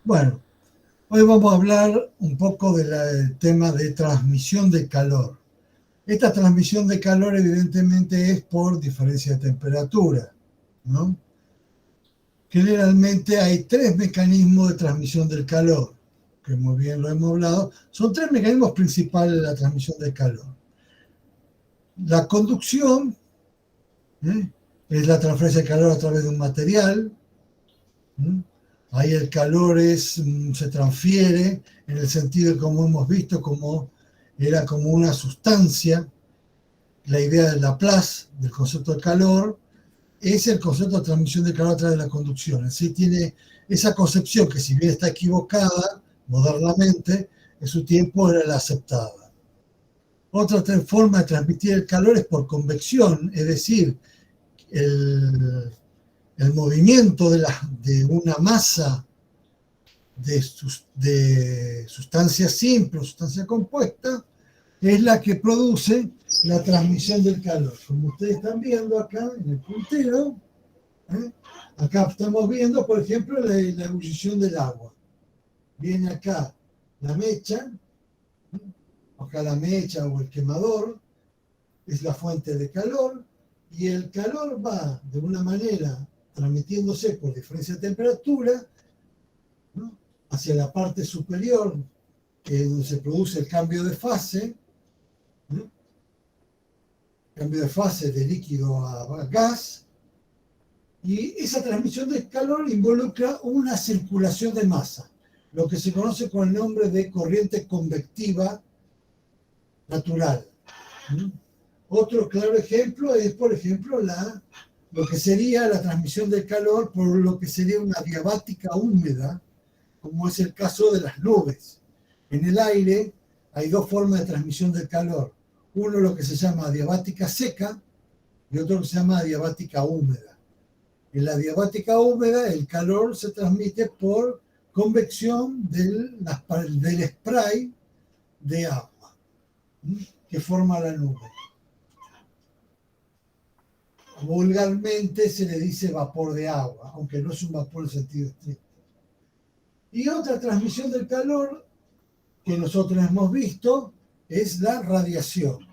Bueno, hoy vamos a hablar un poco del tema de transmisión de calor. Esta transmisión de calor evidentemente es por diferencia de temperatura, ¿no? Generalmente hay tres mecanismos de transmisión del calor, que muy bien lo hemos hablado. Son tres mecanismos principales de la transmisión del calor. La conducción, ¿eh? Es la transferencia de calor a través de un material. Ahí el calor se transfiere en el sentido, como hemos visto, como era como una sustancia. La idea de Laplace, del concepto de calor, es el concepto de transmisión de calor a través de la conducción. Así tiene esa concepción que, si bien está equivocada modernamente, en su tiempo era la aceptada. Otra forma de transmitir el calor es por convección, es decir, el, el movimiento de una masa de sustancia simple o sustancia compuesta es la que produce la transmisión del calor. Como ustedes están viendo acá en el puntero, ¿eh? Acá estamos viendo, por ejemplo, la ebullición del agua. Viene acá la mecha, ¿eh? Acá la mecha o el quemador es la fuente de calor, y el calor va de una manera transmitiéndose por diferencia de temperatura, ¿no?, hacia la parte superior, que es donde se produce el cambio de fase, ¿no?, cambio de fase de líquido a gas, y esa transmisión de calor involucra una circulación de masa, lo que se conoce con el nombre de corriente convectiva natural. Otro claro ejemplo es, por ejemplo, lo que sería la transmisión del calor por lo que sería una diabática húmeda, como es el caso de las nubes. En el aire hay dos formas de transmisión del calor. Uno, lo que se llama diabática seca, y otro que se llama diabática húmeda. En la diabática húmeda el calor se transmite por convección del spray de agua que forma la nube. Vulgarmente se le dice vapor de agua, aunque no es un vapor en sentido estricto. Y otra transmisión del calor que nosotros hemos visto es la radiación.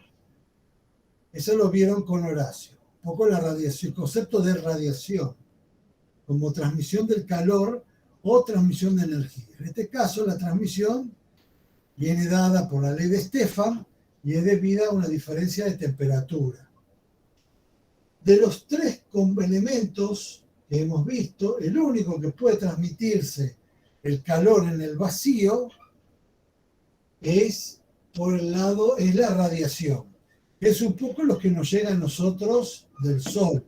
Eso lo vieron con Horacio. Un poco la radiación, el concepto de radiación como transmisión del calor o transmisión de energía. En este caso, la transmisión viene dada por la ley de Stefan y es debida a una diferencia de temperatura. De los tres elementos que hemos visto, el único que puede transmitirse el calor en el vacío es la radiación. Es un poco lo que nos llega a nosotros del Sol.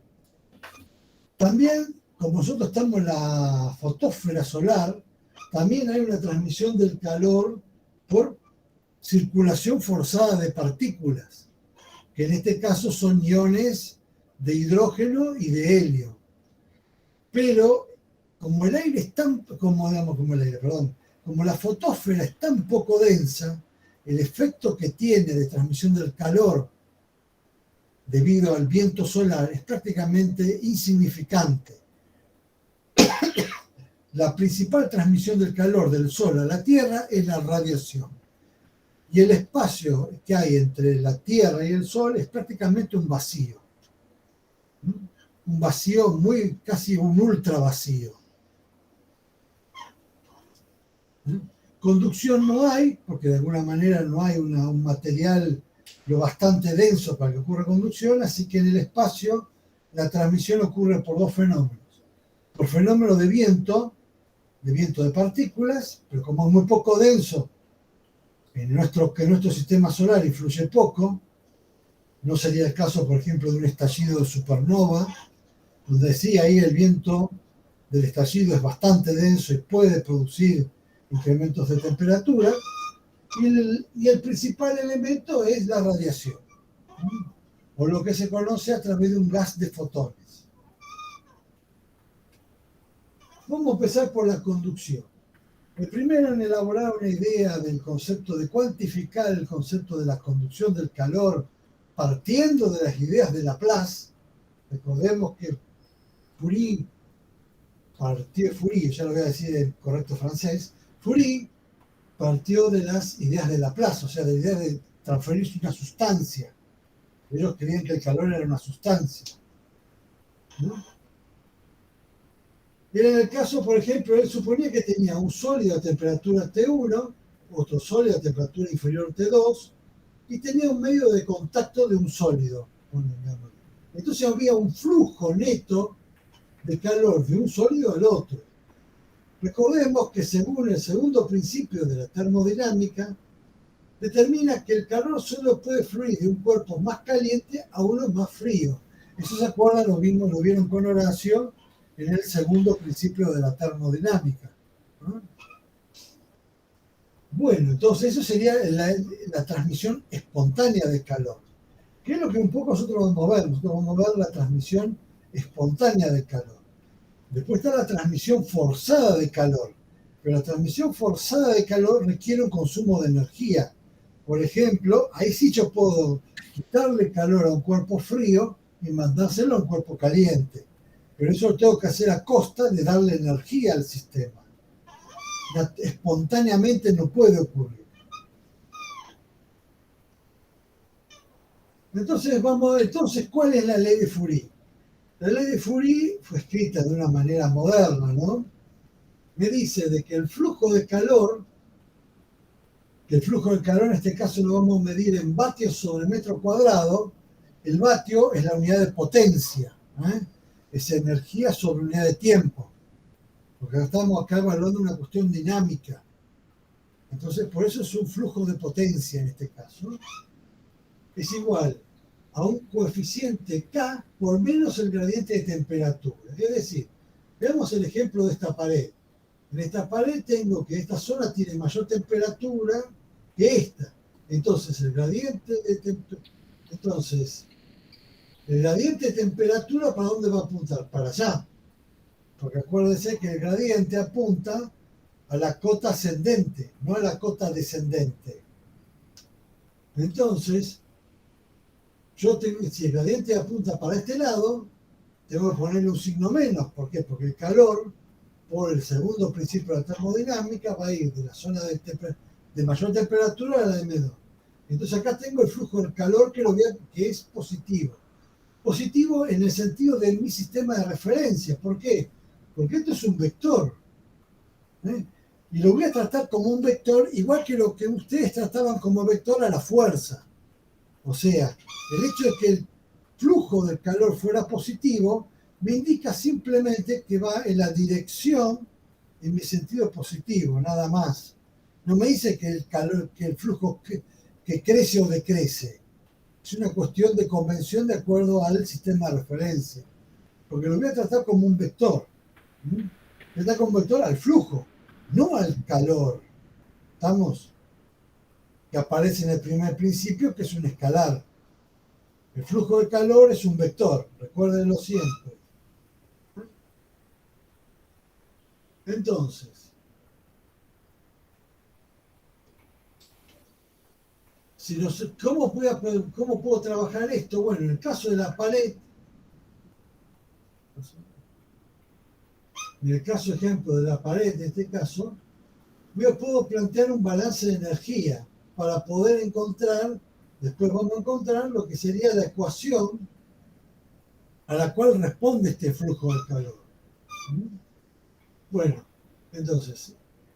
También, como nosotros estamos en la fotósfera solar, también hay una transmisión del calor por circulación forzada de partículas, que en este caso son iones de hidrógeno y de helio. Pero como el aire es tan, como la fotósfera es tan poco densa, el efecto que tiene de transmisión del calor debido al viento solar es prácticamente insignificante. La principal transmisión del calor del Sol a la Tierra es la radiación. Y el espacio que hay entre la Tierra y el Sol es prácticamente un vacío. Un vacío casi un ultra vacío. Conducción no hay, porque de alguna manera no hay un material lo bastante denso para que ocurra conducción, así que en el espacio la transmisión ocurre por dos fenómenos. Por fenómeno de viento de partículas, pero como es muy poco denso, que nuestro sistema solar influye poco, no sería el caso, por ejemplo, de un estallido de supernova, donde sí, ahí el viento del estallido es bastante denso y puede producir incrementos de temperatura, y el principal elemento es la radiación, o lo que se conoce a través de un gas de fotones. Vamos a empezar por la conducción. El primero en elaborar una idea del concepto, de cuantificar el concepto de la conducción del calor, partiendo de las ideas de Laplace. Recordemos que Curie partió, Fourier, ya lo voy a decir en correcto francés, Fourier partió de las ideas de Laplace, o sea, de la idea de transferirse una sustancia. Ellos creían que el calor era una sustancia, ¿no? Y en el caso, por ejemplo, él suponía que tenía un sólido a temperatura T1, otro sólido a temperatura inferior T2, y tenía un medio de contacto de un sólido. Entonces había un flujo neto de calor de un sólido al otro. Recordemos que según el segundo principio de la termodinámica, determina que el calor solo puede fluir de un cuerpo más caliente a uno más frío. Eso se acuerdan, lo vieron con Horacio en el segundo principio de la termodinámica, ¿no? Bueno, entonces eso sería la transmisión espontánea de calor. ¿Qué es lo que un poco nosotros vamos a ver? Nosotros vamos a ver la transmisión espontánea de calor. Después está la transmisión forzada de calor. Pero la transmisión forzada de calor requiere un consumo de energía. Por ejemplo, ahí sí yo puedo quitarle calor a un cuerpo frío y mandárselo a un cuerpo caliente. Pero eso lo tengo que hacer a costa de darle energía al sistema. Espontáneamente no puede ocurrir. Entonces, ¿cuál es la ley de Fourier? La ley de Fourier fue escrita de una manera moderna, ¿no? Me dice de que el flujo de calor en este caso lo vamos a medir en vatios sobre metro cuadrado. El vatio es la unidad de potencia, ¿eh? Es energía sobre unidad de tiempo, porque estamos acá evaluando una cuestión dinámica. Entonces, por eso es un flujo de potencia en este caso. Es igual a un coeficiente K por menos el gradiente de temperatura. Es decir, veamos el ejemplo de esta pared. En esta pared tengo que esta zona tiene mayor temperatura que esta. Entonces, el gradiente de temperatura, ¿para dónde va a apuntar? Para allá. Porque acuérdense que el gradiente apunta a la cota ascendente, no a la cota descendente. Entonces, si el gradiente apunta para este lado, tengo que ponerle un signo menos. ¿Por qué? Porque el calor, por el segundo principio de la termodinámica, va a ir de la zona de mayor temperatura a la de menor. Entonces acá tengo el flujo del calor que es positivo. Positivo en el sentido de mi sistema de referencia. ¿Por qué? Porque esto es un vector, ¿eh? Y lo voy a tratar como un vector, igual que lo que ustedes trataban como vector a la fuerza. O sea, el hecho de que el flujo del calor fuera positivo me indica simplemente que va en la dirección en mi sentido positivo, nada más. No me dice que el flujo que crece o decrece. Es una cuestión de convención de acuerdo al sistema de referencia. Porque lo voy a tratar como un vector. Voy a tratar como un vector al flujo, no al calor. ¿Estamos? Que aparece en el primer principio, que es un escalar. El flujo de calor es un vector, recuérdenlo siempre. Entonces, ¿cómo puedo trabajar esto? Bueno, en el caso de la pared, en el caso ejemplo de la pared, en este caso, yo puedo plantear un balance de energía para poder encontrar, después vamos a encontrar lo que sería la ecuación a la cual responde este flujo de calor. Bueno, entonces,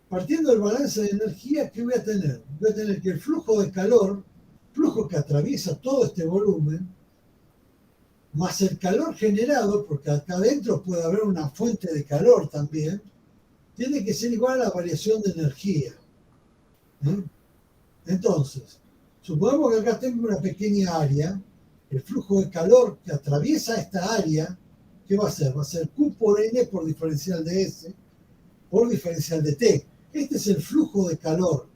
partiendo del balance de energía, ¿qué voy a tener? Voy a tener que el flujo de calor, flujo que atraviesa todo este volumen, más el calor generado, porque acá adentro puede haber una fuente de calor también, tiene que ser igual a la variación de energía. Entonces, supongamos que acá tengo una pequeña área, el flujo de calor que atraviesa esta área, ¿qué va a ser? Va a ser Q por N por diferencial de S por diferencial de T. Este es el flujo de calor.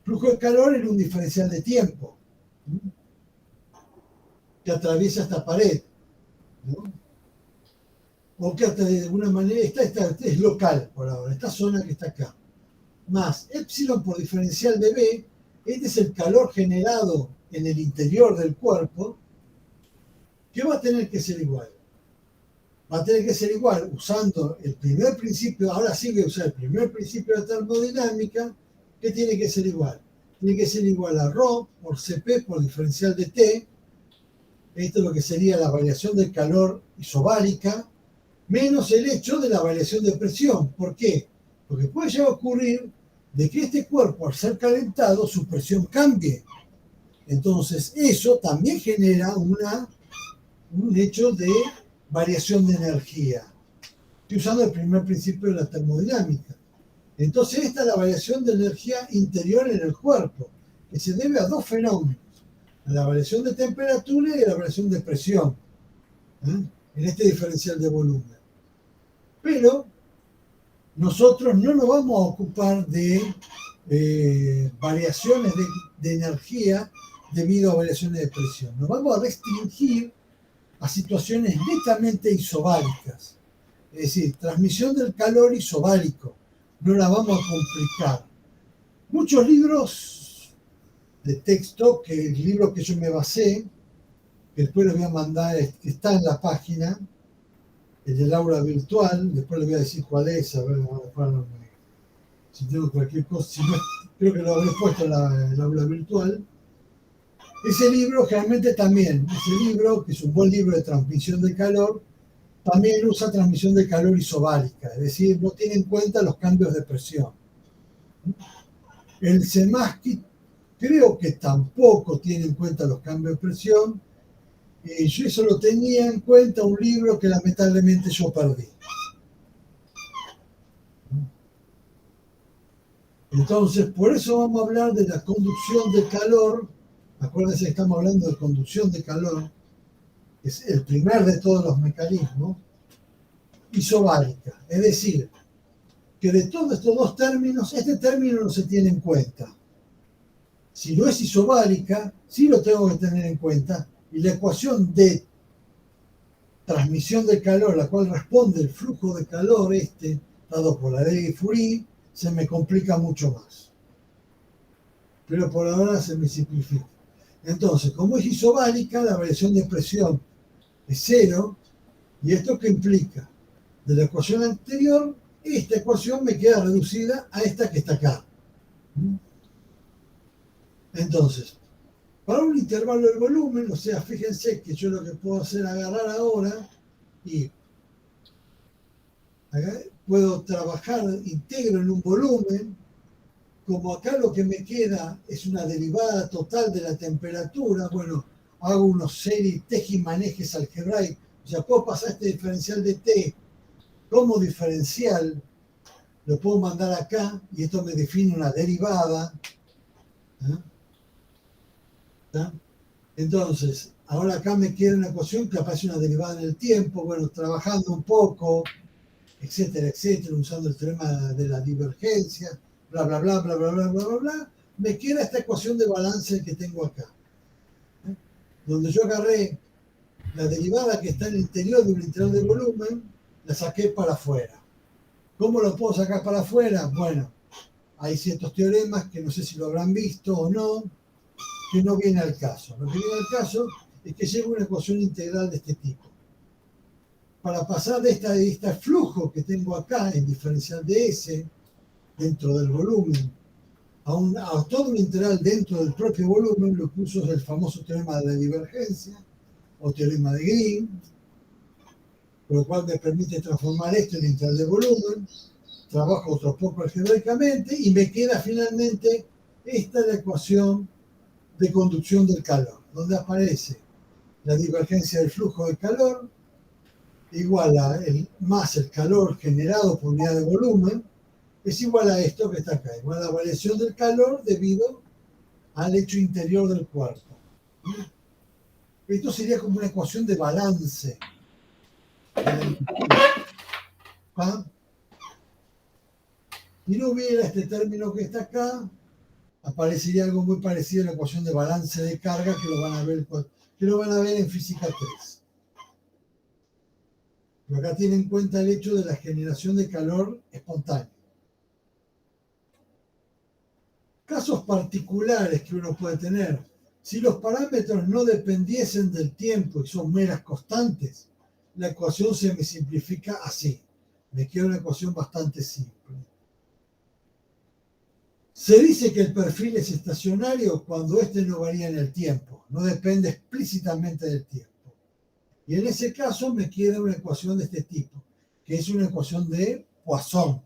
Flujo de calor en un diferencial de tiempo que atraviesa esta pared, ¿no? O que de alguna manera esta es local por ahora, esta zona que está acá. Más epsilon por diferencial de B, este es el calor generado en el interior del cuerpo, que va a tener que ser igual. va a tener que ser igual, usando el primer principio, ahora sí voy a usar el primer principio de termodinámica, que tiene que ser igual. Tiene que ser igual a ρ por Cp por diferencial de T. Esto es lo que sería la variación del calor isobárica, menos el hecho de la variación de presión. ¿Por qué? Porque puede llegar a ocurrir de que este cuerpo, al ser calentado, su presión cambie. Entonces, eso también genera un hecho de variación de energía. Estoy usando el primer principio de la termodinámica. Entonces, esta es la variación de energía interior en el cuerpo, que se debe a dos fenómenos: a la variación de temperatura y a la variación de presión, en este diferencial de volumen. Pero nosotros no nos vamos a ocupar de variaciones de energía debido a variaciones de presión. Nos vamos a restringir a situaciones netamente isobáricas, es decir, transmisión del calor isobárico. No la vamos a complicar. Muchos libros de texto, que el libro que yo me basé, que después les voy a mandar, que está en la página, el del aula virtual, después les voy a decir cuál es, a ver, si tengo cualquier cosa, si no, creo que lo habré puesto en el aula virtual. Ese libro generalmente también, ese libro, que es un buen libro de transmisión de calor, también usa transmisión de calor isobárica, es decir, no tiene en cuenta los cambios de presión. El Zemaski creo que tampoco tiene en cuenta los cambios de presión, y yo eso lo tenía en cuenta un libro que lamentablemente yo perdí. Entonces, por eso vamos a hablar de la conducción de calor. Acuérdense que estamos hablando de conducción de calor, que es el primer de todos los mecanismos, isobárica. Es decir, que de todos estos dos términos, este término no se tiene en cuenta. Si no es isobárica, sí lo tengo que tener en cuenta, y la ecuación de transmisión de calor, la cual responde el flujo de calor dado por la ley de Fourier, se me complica mucho más. Pero por ahora se me simplifica. Entonces, como es isobárica, la variación de presión es cero, y esto que implica de la ecuación anterior, esta ecuación me queda reducida a esta que está acá. Entonces, para un intervalo del volumen, o sea, fíjense que yo lo que puedo hacer es agarrar ahora y puedo trabajar íntegro en un volumen. Como acá lo que me queda es una derivada total de la temperatura, bueno, hago unos series tejimanejes algebraicos. O sea, puedo pasar este diferencial de T como diferencial, lo puedo mandar acá y esto me define una derivada. ¿Está? Entonces, ahora acá me queda una ecuación que aparece una derivada en el tiempo, bueno, trabajando un poco, etcétera, etcétera, usando el teorema de la divergencia, bla, bla, bla, bla, bla, bla, bla, bla, bla, me queda esta ecuación de balance que tengo acá, donde yo agarré la derivada que está en el interior de un integral de volumen, la saqué para afuera. ¿Cómo lo puedo sacar para afuera? Bueno, hay ciertos teoremas que no sé si lo habrán visto o no, que no viene al caso. Lo que viene al caso es que llevo una ecuación integral de este tipo. Para pasar de este flujo que tengo acá en diferencial de S dentro del volumen a todo un integral dentro del propio volumen, lo que uso es el famoso teorema de la divergencia o teorema de Green, por lo cual me permite transformar esto en integral de volumen, trabajo otro poco algebraicamente y me queda finalmente esta la ecuación de conducción del calor, donde aparece la divergencia del flujo de calor igual a más el calor generado por unidad de volumen, es igual a esto que está acá, igual a la variación del calor debido al hecho interior del cuerpo. Esto sería como una ecuación de balance. ¿Ah? Si no hubiera este término que está acá, aparecería algo muy parecido a la ecuación de balance de carga que lo van a ver en física 3. Pero acá tiene en cuenta el hecho de la generación de calor espontáneo. Casos particulares que uno puede tener. Si los parámetros no dependiesen del tiempo y son meras constantes, la ecuación se me simplifica así. Me queda una ecuación bastante simple. Se dice que el perfil es estacionario cuando este no varía en el tiempo, no depende explícitamente del tiempo. Y en ese caso me queda una ecuación de este tipo, que es una ecuación de Poisson.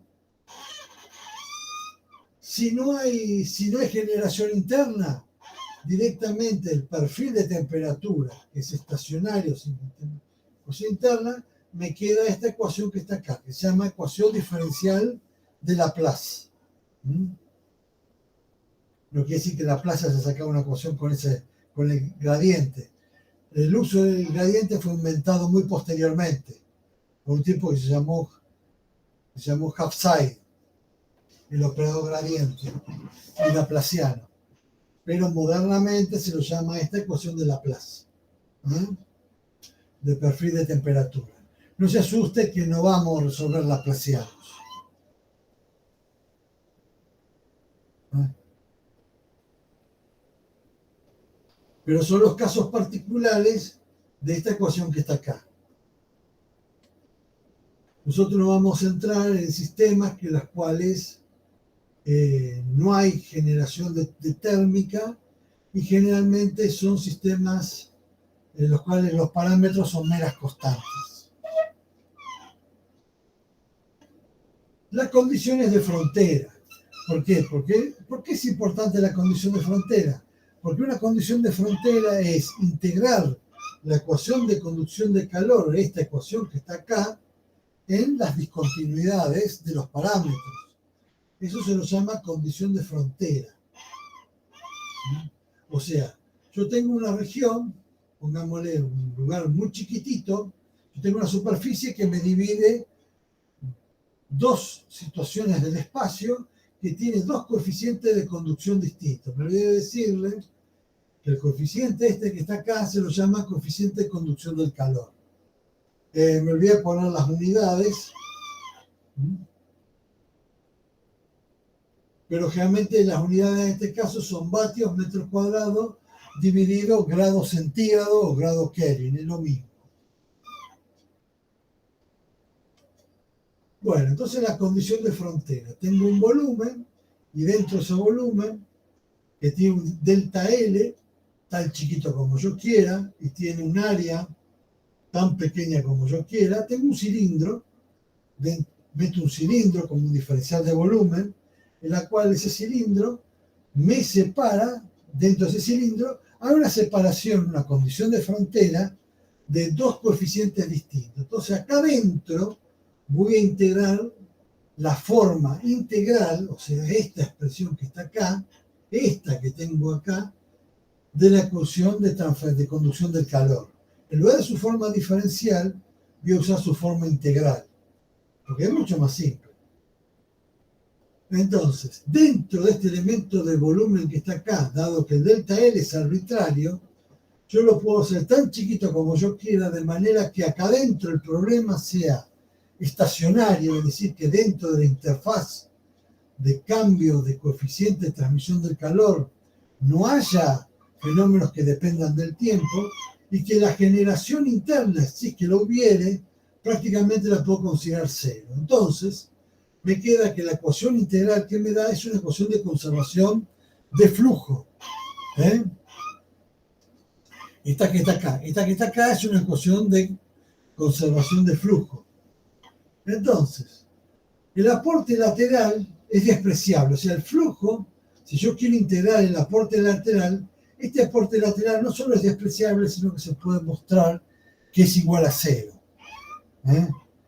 Si no hay generación interna, directamente el perfil de temperatura, que es estacionario sin ecuación interna, me queda esta ecuación que está acá, que se llama ecuación diferencial de Laplace. No quiere decir que Laplace haya sacado una ecuación con el gradiente. El uso del gradiente fue inventado muy posteriormente por un tipo que se llamó Hafside, el operador gradiente y laplaciano. Pero modernamente se lo llama esta ecuación de Laplace, de perfil de temperatura. No se asuste que no vamos a resolver laplacianos. Pero son los casos particulares de esta ecuación que está acá. Nosotros nos vamos a centrar en sistemas en los cuales no hay generación de térmica y generalmente son sistemas en los cuales los parámetros son meras constantes. Las condiciones de frontera. ¿Por qué? ¿Por qué es importante la condición de frontera? Porque una condición de frontera es integrar la ecuación de conducción de calor, esta ecuación que está acá, en las discontinuidades de los parámetros. Eso se lo llama condición de frontera. O sea, yo tengo una región, pongámosle un lugar muy chiquitito, yo tengo una superficie que me divide dos situaciones del espacio que tiene dos coeficientes de conducción distintos. Me olvidé decirle que el coeficiente este que está acá se lo llama coeficiente de conducción del calor. Me olvidé poner las unidades, pero generalmente las unidades en este caso son vatios metros cuadrados dividido grados centígrados o grados Kelvin, es lo mismo. Bueno, entonces la condición de frontera. Tengo un volumen y dentro de ese volumen, que tiene un delta L, tan chiquito como yo quiera, y tiene un área tan pequeña como yo quiera, tengo un cilindro, meto un cilindro como un diferencial de volumen, en la cual ese cilindro me separa, dentro de ese cilindro, hay una separación, una condición de frontera de dos coeficientes distintos. Entonces acá adentro voy a integrar la forma integral, o sea, esta expresión que está acá, esta que tengo acá, de la ecuación de conducción del calor. En lugar de su forma diferencial, voy a usar su forma integral, porque es mucho más simple. Entonces, dentro de este elemento de volumen que está acá, dado que el delta L es arbitrario, yo lo puedo hacer tan chiquito como yo quiera, de manera que acá adentro el problema sea estacionario, es decir, que dentro de la interfaz de cambio de coeficiente de transmisión del calor no haya fenómenos que dependan del tiempo y que la generación interna, si es que lo hubiere, prácticamente la puedo considerar cero. Entonces, me queda que la ecuación integral que me da es una ecuación de conservación de flujo. Esta que está acá es una ecuación de conservación de flujo. Entonces, el aporte lateral es despreciable. O sea, el flujo, si yo quiero integrar el aporte lateral, este aporte lateral no solo es despreciable, sino que se puede mostrar que es igual a cero.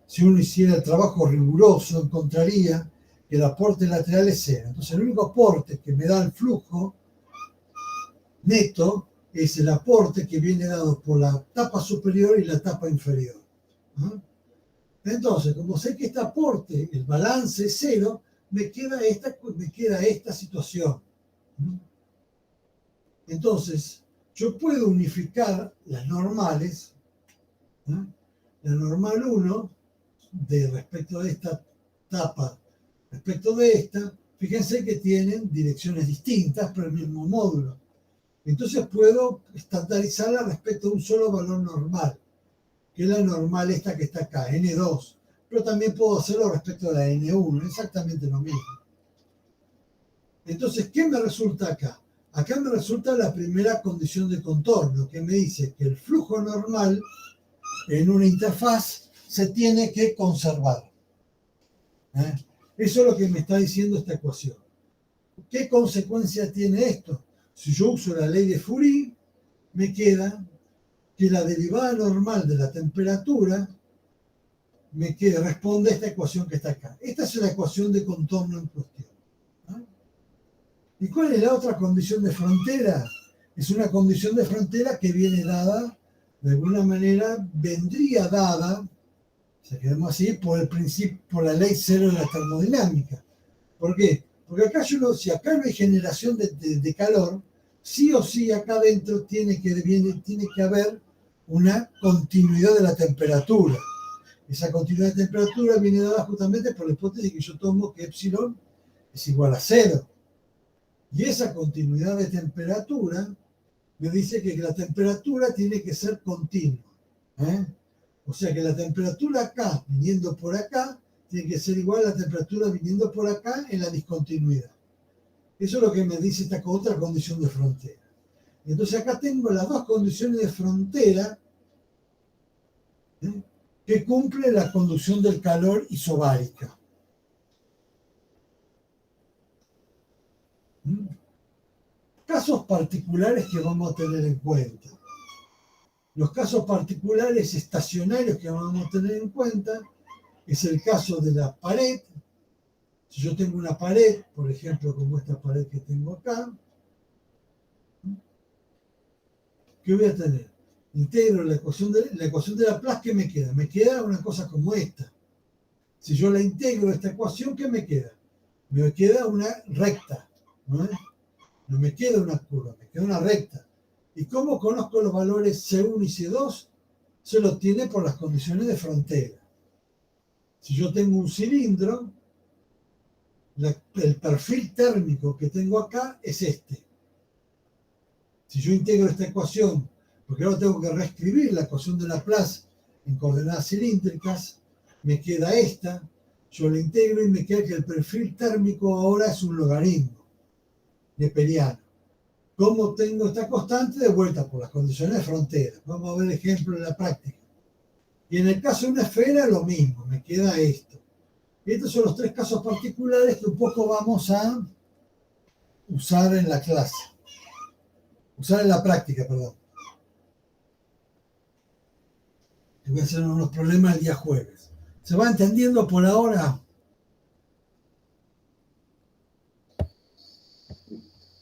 Si uno hiciera el trabajo riguroso, encontraría que el aporte lateral es cero. Entonces, el único aporte que me da el flujo neto es el aporte que viene dado por la tapa superior y la tapa inferior. Entonces, como sé que este aporte, el balance es cero, me queda esta situación. Entonces, yo puedo unificar las normales, la normal 1, respecto de esta tapa, respecto de esta, fíjense que tienen direcciones distintas, pero el mismo módulo. Entonces puedo estandarizarla respecto a un solo valor normal, que es la normal esta que está acá, N2. Pero también puedo hacerlo respecto a la N1, exactamente lo mismo. Entonces, ¿qué me resulta acá? Acá me resulta la primera condición de contorno, que me dice que el flujo normal en una interfaz se tiene que conservar. Eso es lo que me está diciendo esta ecuación. ¿Qué consecuencia tiene esto? Si yo uso la ley de Fourier, me queda que la derivada normal de la temperatura responde a esta ecuación que está acá. Esta es la ecuación de contorno en cuestión. ¿Y cuál es la otra condición de frontera? Es una condición de frontera que viene dada, de alguna manera, vendría dada, si queremos así, por el principio, por la ley cero de la termodinámica. ¿Por qué? Porque acá si acá no hay generación de calor, sí o sí acá adentro tiene que haber una continuidad de la temperatura. Esa continuidad de temperatura viene dada justamente por la hipótesis que yo tomo que epsilon es igual a 0. Y esa continuidad de temperatura me dice que la temperatura tiene que ser continua. O sea que la temperatura acá, viniendo por acá, tiene que ser igual a la temperatura viniendo por acá en la discontinuidad. Eso es lo que me dice esta otra condición de frontera. Entonces acá tengo las dos condiciones de frontera que cumple la conducción del calor isobárica. Casos particulares que vamos a tener en cuenta. Los casos particulares estacionarios que vamos a tener en cuenta es el caso de la pared. Si yo tengo una pared, por ejemplo, como esta pared que tengo acá, ¿qué voy a tener? Integro la ecuación de Laplace, ¿qué me queda? Me queda una cosa como esta. Si yo la integro esta ecuación, ¿qué me queda? Me queda una recta, ¿no? No me queda una curva, me queda una recta. ¿Y cómo conozco los valores C1 y C2? Se lo obtiene por las condiciones de frontera. Si yo tengo un cilindro, el perfil térmico que tengo acá es este. Si yo integro esta ecuación, porque ahora tengo que reescribir la ecuación de Laplace en coordenadas cilíndricas, me queda esta, yo la integro y me queda que el perfil térmico ahora es un logaritmo neperiano. ¿Cómo tengo esta constante? De vuelta por las condiciones de frontera. Vamos a ver ejemplos en la práctica. Y en el caso de una esfera, lo mismo, me queda esto. Y estos son los tres casos particulares que un poco vamos a usar en la clase. Usar en la práctica, perdón. Voy a hacer unos problemas el día jueves. ¿Se va entendiendo por ahora?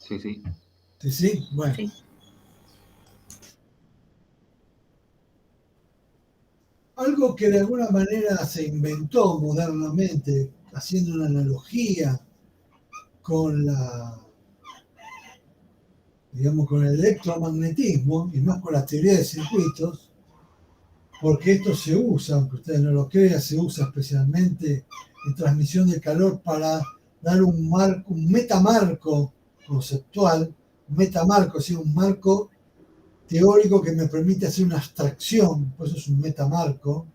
Sí, sí. Sí, sí, bueno. Sí. Algo que de alguna manera se inventó modernamente, haciendo una analogía con con el electromagnetismo y más con la teoría de circuitos, porque esto se usa, aunque ustedes no lo crean, se usa especialmente en transmisión de calor para dar un metamarco conceptual, un marco teórico que me permite hacer una abstracción, por eso es un metamarco,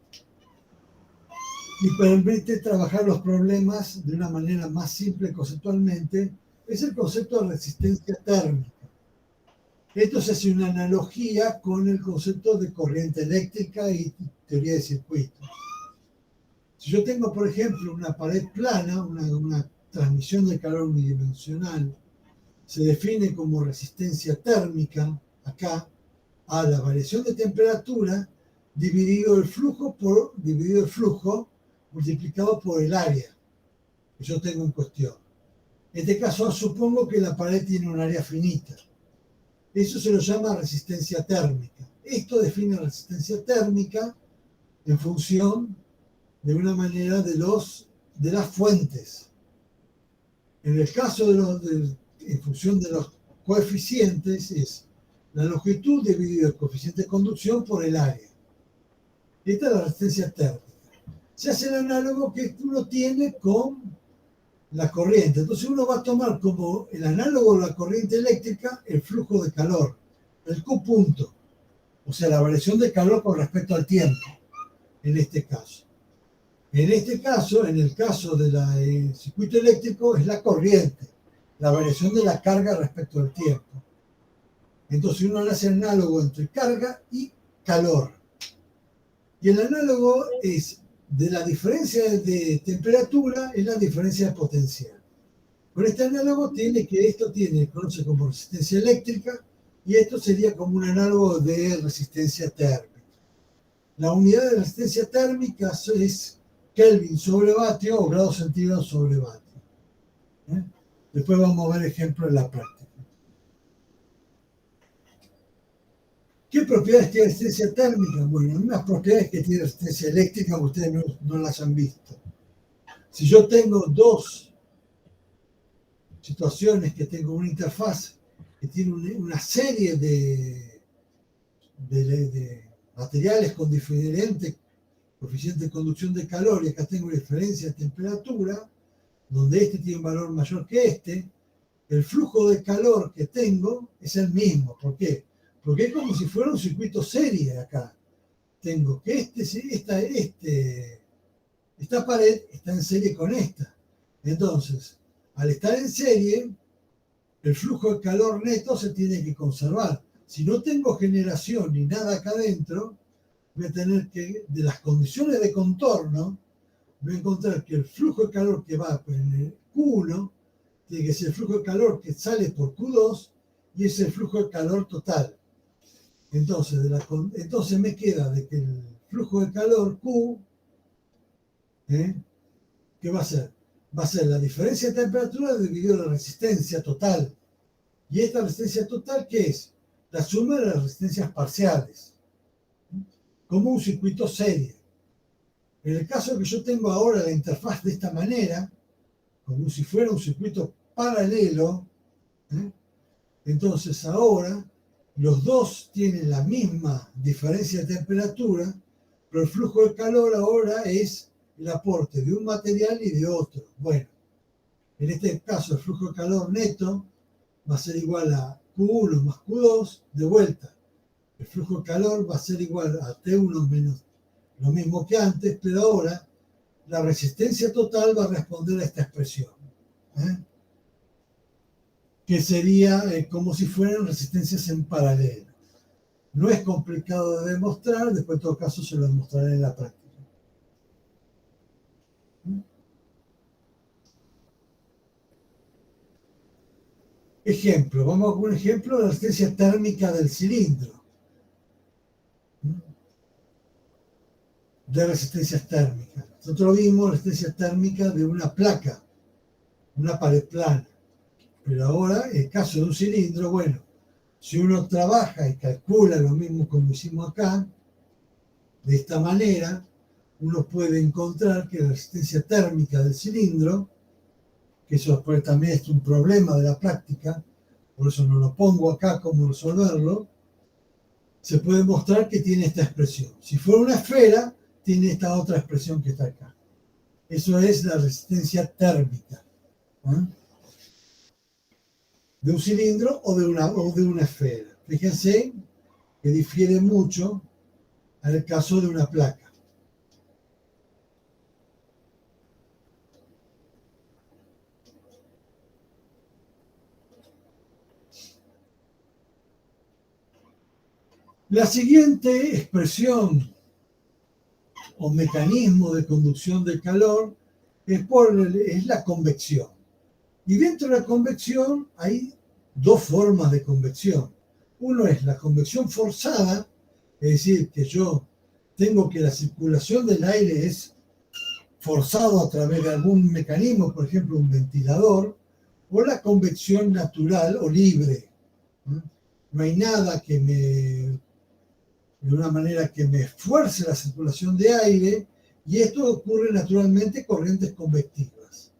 y permite trabajar los problemas de una manera más simple conceptualmente, es el concepto de resistencia térmica. Esto se hace una analogía con el concepto de corriente eléctrica y teoría de circuitos. Si yo tengo, por ejemplo, una pared plana, una transmisión de calor unidimensional, se define como resistencia térmica, acá, a la variación de temperatura, dividido el flujo multiplicado por el área que yo tengo en cuestión. En este caso, supongo que la pared tiene un área finita. Eso se lo llama resistencia térmica. Esto define resistencia térmica en función, de una manera, de las fuentes. En el caso en función de los coeficientes, es la longitud dividido el coeficiente de conducción por el área. Esta es la resistencia térmica. Se hace el análogo que uno tiene con la corriente. Entonces uno va a tomar como el análogo de la corriente eléctrica el flujo de calor, el Q punto. O sea, la variación de calor con respecto al tiempo, en este caso. En este caso, en el caso del circuito eléctrico, es la corriente, la variación de la carga respecto al tiempo. Entonces uno hace el análogo entre carga y calor. Y el análogo es de la diferencia de temperatura, es la diferencia de potencial. Con este análogo conoce como resistencia eléctrica, y esto sería como un análogo de resistencia térmica. La unidad de resistencia térmica es Kelvin sobre vatio o grados centígrados sobre vatio. Después vamos a ver ejemplos en la práctica. ¿Qué propiedades tiene resistencia térmica? Bueno, unas propiedades que tiene resistencia eléctrica que ustedes no las han visto. Si yo tengo dos situaciones, que tengo una interfaz que tiene una serie de materiales con diferente coeficiente de conducción de calor, y acá tengo una diferencia de temperatura, donde este tiene un valor mayor que este, el flujo de calor que tengo es el mismo. ¿Por qué? Porque es como si fuera un circuito serie acá. Tengo que esta pared está en serie con esta. Entonces, al estar en serie, el flujo de calor neto se tiene que conservar. Si no tengo generación ni nada acá adentro, voy a tener que, de las condiciones de contorno, voy a encontrar que el flujo de calor que va en el Q1 tiene que ser el flujo de calor que sale por Q2, y es el flujo de calor total. Entonces me queda de que el flujo de calor Q, ¿qué va a ser? Va a ser la diferencia de temperatura dividido la resistencia total. ¿Y esta resistencia total qué es? La suma de las resistencias parciales, como un circuito serie. En el caso que yo tengo ahora la interfaz de esta manera, como si fuera un circuito paralelo, entonces ahora los dos tienen la misma diferencia de temperatura, pero el flujo de calor ahora es el aporte de un material y de otro. Bueno, en este caso el flujo de calor neto va a ser igual a Q1 más Q2 de vuelta. El flujo de calor va a ser igual a T1 menos lo mismo que antes, pero ahora la resistencia total va a responder a esta expresión, que sería como si fueran resistencias en paralelo. No es complicado de demostrar, después en todo caso se lo demostraré en la práctica. Ejemplo, vamos con un ejemplo de la resistencia térmica del cilindro. De resistencias térmicas. Nosotros vimos resistencia térmica de una placa, una pared plana. Pero ahora, en el caso de un cilindro, bueno, si uno trabaja y calcula lo mismo como hicimos acá, de esta manera, uno puede encontrar que la resistencia térmica del cilindro, que eso también es un problema de la práctica, por eso no lo pongo acá cómo resolverlo, se puede mostrar que tiene esta expresión. Si fuera una esfera, tiene esta otra expresión que está acá. Eso es la resistencia térmica, de un cilindro o de una esfera. Fíjense que difiere mucho al caso de una placa. La siguiente expresión o mecanismo de conducción del calor es la convección. Y dentro de la convección hay dos formas de convección. Uno es la convección forzada, es decir, que yo tengo que la circulación del aire es forzado a través de algún mecanismo, por ejemplo un ventilador, o la convección natural o libre. No hay nada que de una manera que me esfuerce la circulación de aire, y esto ocurre naturalmente corrientes convectivas.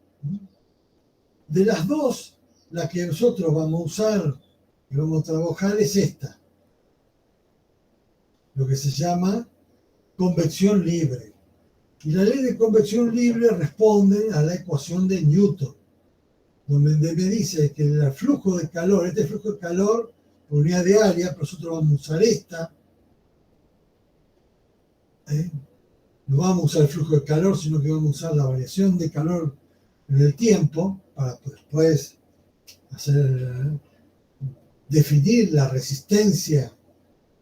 De las dos, la que nosotros vamos a usar y vamos a trabajar es esta, lo que se llama convección libre. Y la ley de convección libre responde a la ecuación de Newton, donde me dice que el flujo de calor, este flujo de calor por unidad de área, pero nosotros vamos a usar esta No vamos a usar el flujo de calor, sino que vamos a usar la variación de calor en el tiempo para después definir la resistencia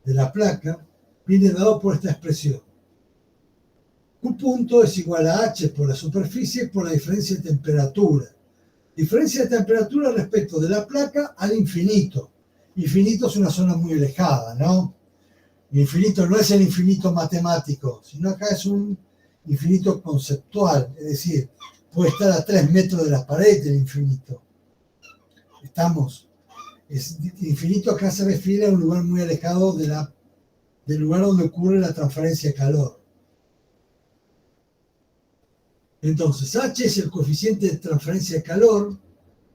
de la placa. Viene dado por esta expresión. Q punto es igual a H por la superficie por la diferencia de temperatura. Diferencia de temperatura respecto de la placa al infinito. Infinito es una zona muy alejada, ¿no? El infinito no es el infinito matemático, sino acá es un infinito conceptual, es decir, puede estar a 3 metros de la pared del infinito. Infinito acá se refiere a un lugar muy alejado del lugar donde ocurre la transferencia de calor. Entonces, H es el coeficiente de transferencia de calor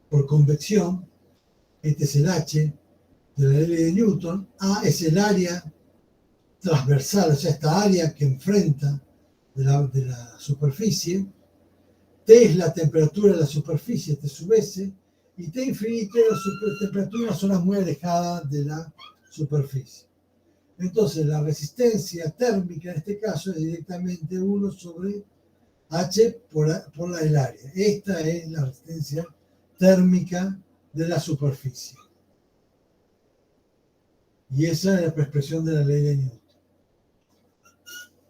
por convección. Este es el H de la ley de Newton. A es el área transversal, o sea, esta área que enfrenta de la superficie. T es la temperatura de la superficie, T sub S, y T infinito es la temperatura en una zona muy alejada de la superficie. Entonces, la resistencia térmica en este caso es directamente 1 sobre H por el área. Esta es la resistencia térmica de la superficie. Y esa es la expresión de la ley de Newton.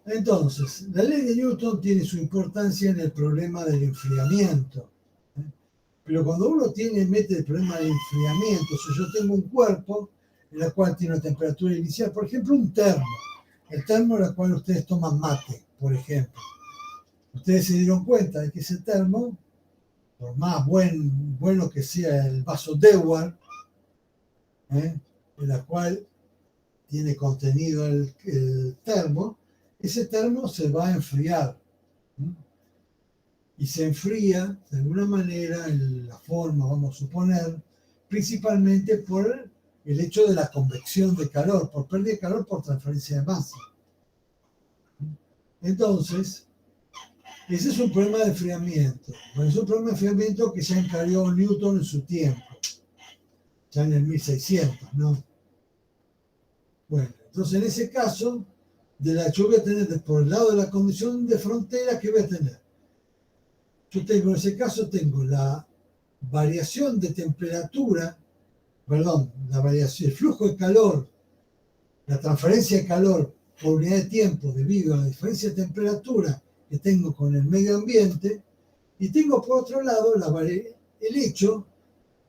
Entonces, la ley de Newton tiene su importancia en el problema del enfriamiento. Pero cuando uno mete el problema del enfriamiento, si yo tengo un cuerpo en el cual tiene una temperatura inicial, por ejemplo, un termo. El termo en el cual ustedes toman mate, por ejemplo. Ustedes se dieron cuenta de que ese termo, por más bueno que sea el vaso Dewar, en la cual tiene contenido el termo, ese termo se va a enfriar. Y se enfría de alguna manera en la forma, vamos a suponer, principalmente por el hecho de la convección de calor, por pérdida de calor por transferencia de masa. Entonces, ese es un problema de enfriamiento. Bueno, es un problema de enfriamiento que ya encargó Newton en su tiempo, ya en el 1600, ¿no? Bueno, entonces en ese caso, yo voy a tener por el lado de la condición de frontera, ¿qué voy a tener? En ese caso tengo la variación de temperatura, el flujo de calor, la transferencia de calor por unidad de tiempo debido a la diferencia de temperatura que tengo con el medio ambiente, y tengo por otro lado el hecho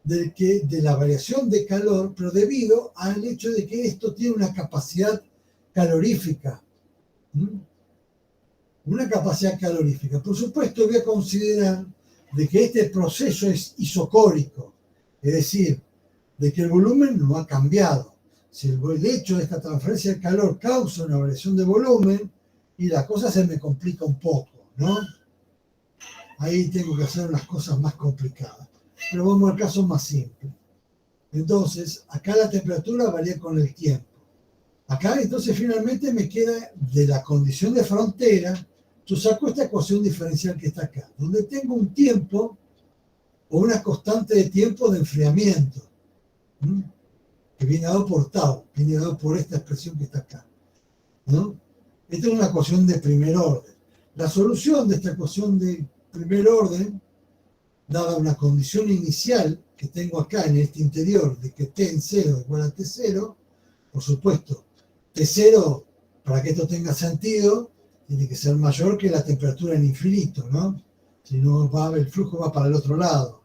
de la variación de calor, pero debido al hecho de que esto tiene una capacidad calorífica. Una capacidad calorífica. Por supuesto, voy a considerar de que este proceso es isocórico, es decir, de que el volumen no ha cambiado. Si el hecho de esta transferencia de calor causa una variación de volumen, y la cosa se me complica un poco, ¿no? Ahí tengo que hacer unas cosas más complicadas. Pero vamos al caso más simple. Entonces, acá la temperatura varía con el tiempo. Acá, entonces, finalmente me queda de la condición de frontera, yo saco esta ecuación diferencial que está acá, donde tengo un tiempo o una constante de tiempo de enfriamiento, que viene dado por tau, viene dado por esta expresión que está acá, ¿no? Esta es una ecuación de primer orden. La solución de esta ecuación de primer orden, dada una condición inicial que tengo acá en este interior, de que t en 0 igual a t0, por supuesto, T0, para que esto tenga sentido, tiene que ser mayor que la temperatura en infinito, ¿no? Si no, el flujo va para el otro lado.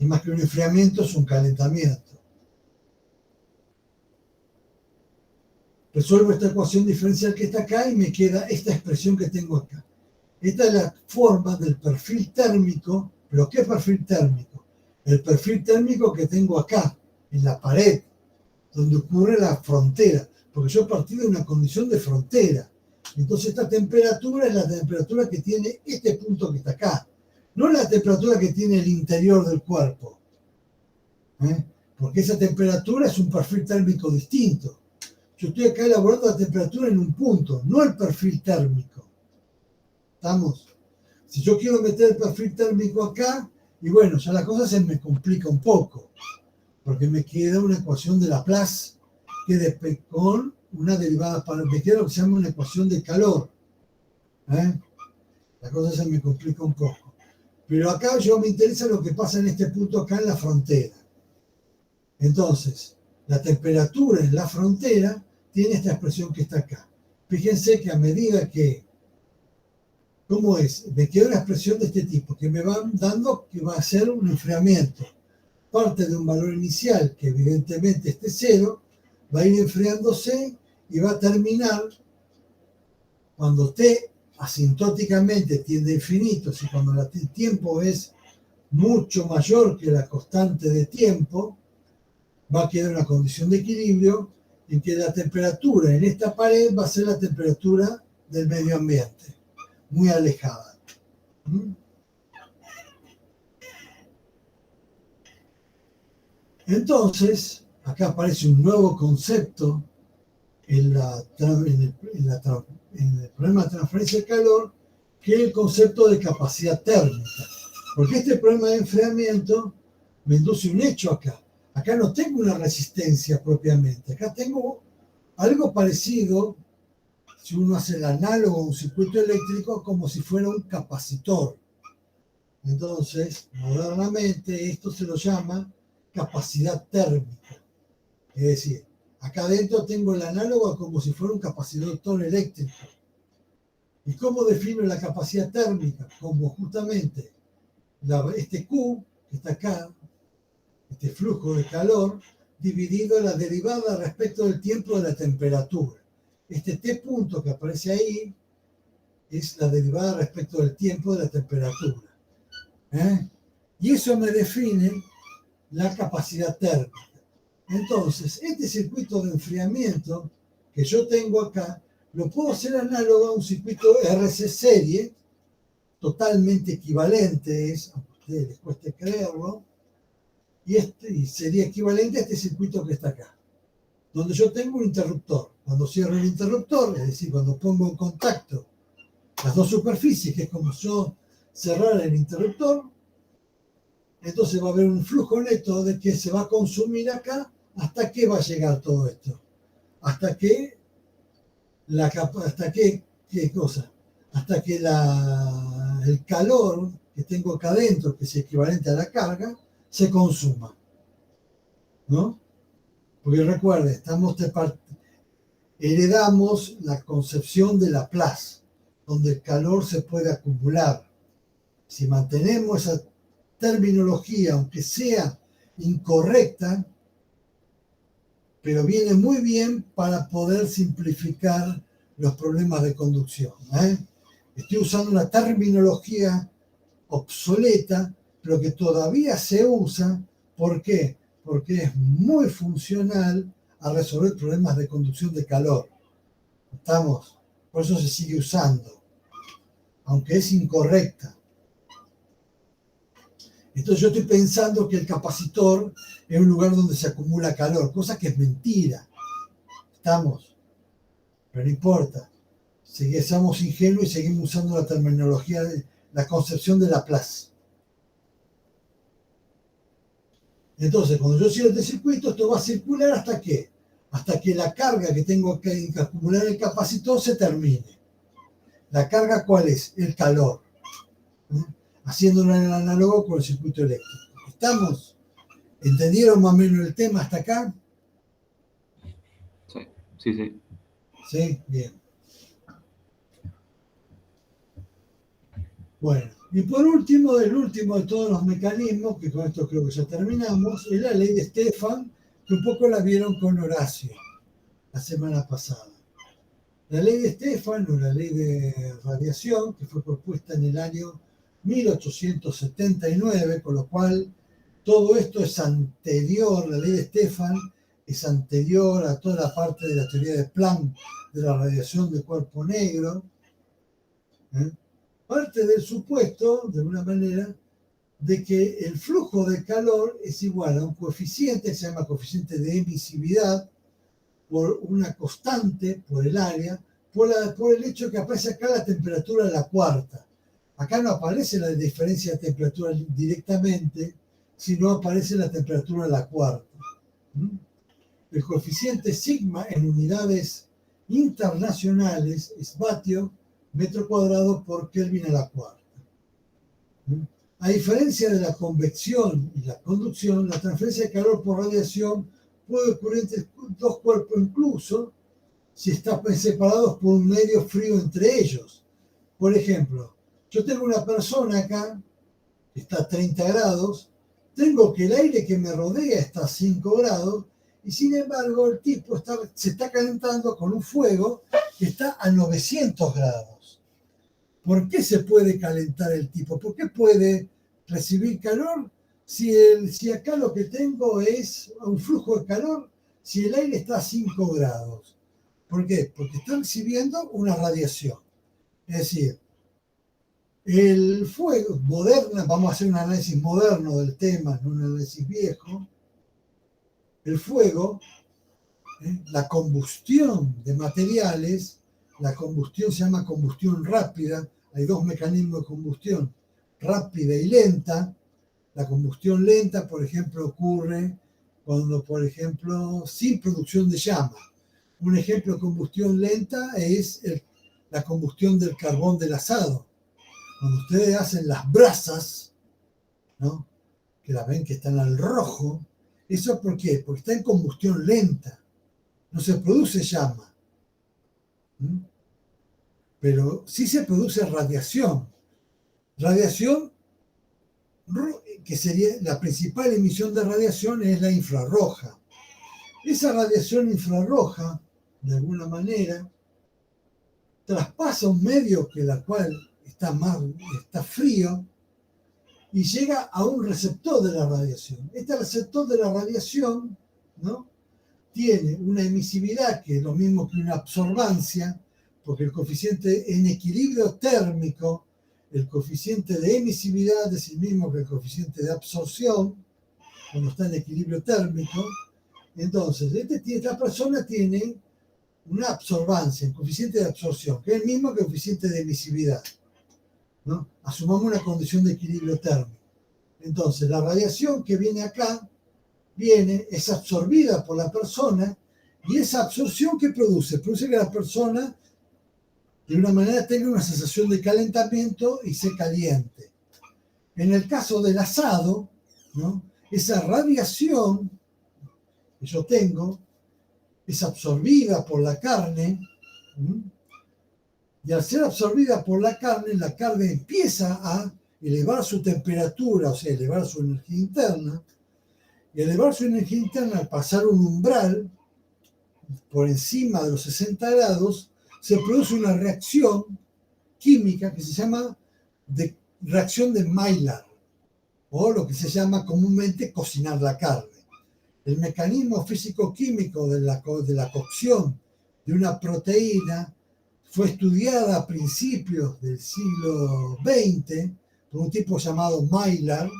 Y más que un enfriamiento, es un calentamiento. Resuelvo esta ecuación diferencial que está acá y me queda esta expresión que tengo acá. Esta es la forma del perfil térmico. ¿Pero qué perfil térmico? El perfil térmico que tengo acá, en la pared, donde ocurre la frontera. Porque yo partí de una condición de frontera. Entonces esta temperatura es la temperatura que tiene este punto que está acá. No la temperatura que tiene el interior del cuerpo. Porque esa temperatura es un perfil térmico distinto. Yo estoy acá elaborando la temperatura en un punto, no el perfil térmico. ¿Estamos? Si yo quiero meter el perfil térmico acá, y bueno, ya la cosa se me complica un poco, porque me queda una ecuación de Laplace con una derivada, me queda lo que se llama una ecuación de calor. La cosa se me complica un poco. Pero acá me interesa lo que pasa en este punto acá en la frontera. Entonces, la temperatura en la frontera tiene esta expresión que está acá. Fíjense que a medida que, ¿cómo es? Me queda una expresión de este tipo, que me va dando que va a ser un enfriamiento. Parte de un valor inicial, que evidentemente este cero, va a ir enfriándose y va a terminar cuando T asintóticamente tiende a infinito, y cuando el tiempo es mucho mayor que la constante de tiempo, va a quedar una condición de equilibrio en que la temperatura en esta pared va a ser la temperatura del medio ambiente, muy alejada. Entonces, acá aparece un nuevo concepto en el problema de transferencia de calor, que es el concepto de capacidad térmica. Porque este problema de enfriamiento me induce un hecho acá. Acá no tengo una resistencia propiamente. Acá tengo algo parecido, si uno hace el análogo a un circuito eléctrico, como si fuera un capacitor. Entonces, modernamente, esto se lo llama capacidad térmica. Es decir, acá adentro tengo el análogo como si fuera un capacitor eléctrico. ¿Y cómo defino la capacidad térmica? Como justamente este Q, que está acá, este flujo de calor, dividido en la derivada respecto del tiempo de la temperatura. Este T punto que aparece ahí es la derivada respecto del tiempo de la temperatura. Y eso me define la capacidad térmica. Entonces, este circuito de enfriamiento que yo tengo acá, lo puedo hacer análogo a un circuito RC serie, totalmente equivalente, aunque a ustedes les cueste creerlo, y sería equivalente a este circuito que está acá, donde yo tengo un interruptor. Cuando cierro el interruptor, es decir, cuando pongo en contacto las dos superficies, que es como yo cerrar el interruptor, entonces va a haber un flujo neto de que se va a consumir acá. ¿Hasta qué va a llegar todo esto? Hasta que ¿qué cosa? Hasta que el calor que tengo acá adentro, que es equivalente a la carga, se consuma. ¿No? Porque recuerden, heredamos la concepción de Laplace, donde el calor se puede acumular. Si mantenemos esa terminología, aunque sea incorrecta, pero viene muy bien para poder simplificar los problemas de conducción. Estoy usando una terminología obsoleta, pero que todavía se usa. ¿Por qué? Porque es muy funcional a resolver problemas de conducción de calor. ¿Estamos? Por eso se sigue usando, aunque es incorrecta. Entonces yo estoy pensando que el capacitor es un lugar donde se acumula calor, cosa que es mentira. ¿Estamos? Pero no importa. Somos ingenuos y seguimos usando la terminología, la concepción de Laplace. Entonces, cuando yo cierro este circuito, esto va a circular ¿hasta qué? Hasta que la carga que tengo que acumular el capacitor se termine. ¿La carga cuál es? El calor. Haciéndolo en el análogo con el circuito eléctrico. ¿Estamos? ¿Entendieron más o menos el tema hasta acá? Sí. Sí, bien. Bueno, y por último, el último de todos los mecanismos, que con esto creo que ya terminamos, es la ley de Stefan, que un poco la vieron con Horacio la semana pasada. La ley de Stefan, o la ley de radiación, que fue propuesta en el año 1879, con lo cual todo esto es anterior, la ley de Stefan es anterior a toda la parte de la teoría de Planck de la radiación de cuerpo negro. Parte del supuesto, de alguna manera, de que el flujo de calor es igual a un coeficiente, que se llama coeficiente de emisividad, por una constante, por el área, por el hecho que aparece acá la temperatura de la cuarta. Acá no aparece la diferencia de temperatura directamente, sino aparece la temperatura de la cuarta. El coeficiente sigma en unidades internacionales es vatio metro cuadrado por Kelvin a la cuarta. A diferencia de la convección y la conducción, la transferencia de calor por radiación puede ocurrir entre dos cuerpos incluso si están separados por un medio frío entre ellos. Por ejemplo, yo tengo una persona acá que está a 30 grados, tengo que el aire que me rodea está a 5 grados y sin embargo el tipo se está calentando con un fuego que está a 900 grados. ¿Por qué se puede calentar el tipo? ¿Por qué puede recibir calor si acá lo que tengo es un flujo de calor si el aire está a 5 grados? ¿Por qué? Porque está recibiendo una radiación. Es decir, el fuego moderno, vamos a hacer un análisis moderno del tema, no un análisis viejo. El fuego, la combustión de materiales, la combustión se llama combustión rápida, hay dos mecanismos de combustión, rápida y lenta. La combustión lenta, por ejemplo, ocurre cuando, por ejemplo, sin producción de llama. Un ejemplo de combustión lenta es la combustión del carbón del asado. Cuando ustedes hacen las brasas, ¿no? Que las ven que están al rojo, ¿eso por qué? Porque está en combustión lenta, no se produce llama. Pero sí se produce radiación. Radiación, que sería la principal emisión de radiación, es la infrarroja. Esa radiación infrarroja, de alguna manera, traspasa un medio que la cual está frío y llega a un receptor de la radiación. Este receptor de la radiación, ¿no?, tiene una emisividad que es lo mismo que una absorbancia, porque el coeficiente en equilibrio térmico, el coeficiente de emisividad es el mismo que el coeficiente de absorción, cuando está en equilibrio térmico. Entonces, esta persona tiene una absorbancia, un coeficiente de absorción, que es el mismo que el coeficiente de emisividad, ¿no? Asumamos una condición de equilibrio térmico. Entonces, la radiación que viene acá, es absorbida por la persona, y esa absorción que produce que la persona de una manera tenga una sensación de calentamiento y se caliente. En el caso del asado, ¿no?, esa radiación que yo tengo es absorbida por la carne, y al ser absorbida por la carne empieza a elevar su temperatura, o sea, elevar su energía interna, y elevar su energía interna al pasar un umbral por encima de los 60 grados, se produce una reacción química que se llama reacción de Maillard, o lo que se llama comúnmente cocinar la carne. El mecanismo físico-químico de la cocción de una proteína fue estudiada a principios del siglo XX por un tipo llamado Maillard,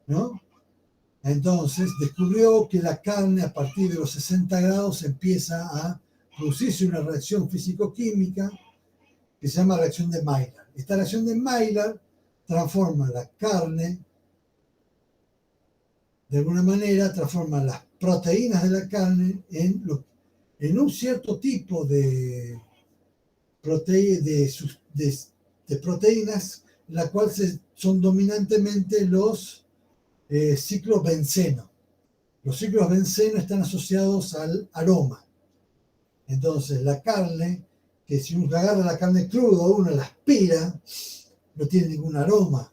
¿no? Entonces descubrió que la carne a partir de los 60 grados empieza a producirse una reacción físico-química que se llama reacción de Maillard. Esta reacción de Maillard transforma la carne, de alguna manera transforma las proteínas de la carne en un cierto tipo de proteínas, la cual son dominantemente los ciclos benceno. Los ciclos benceno están asociados al aroma. Entonces, la carne, que si uno agarra la carne cruda, uno la aspira, no tiene ningún aroma.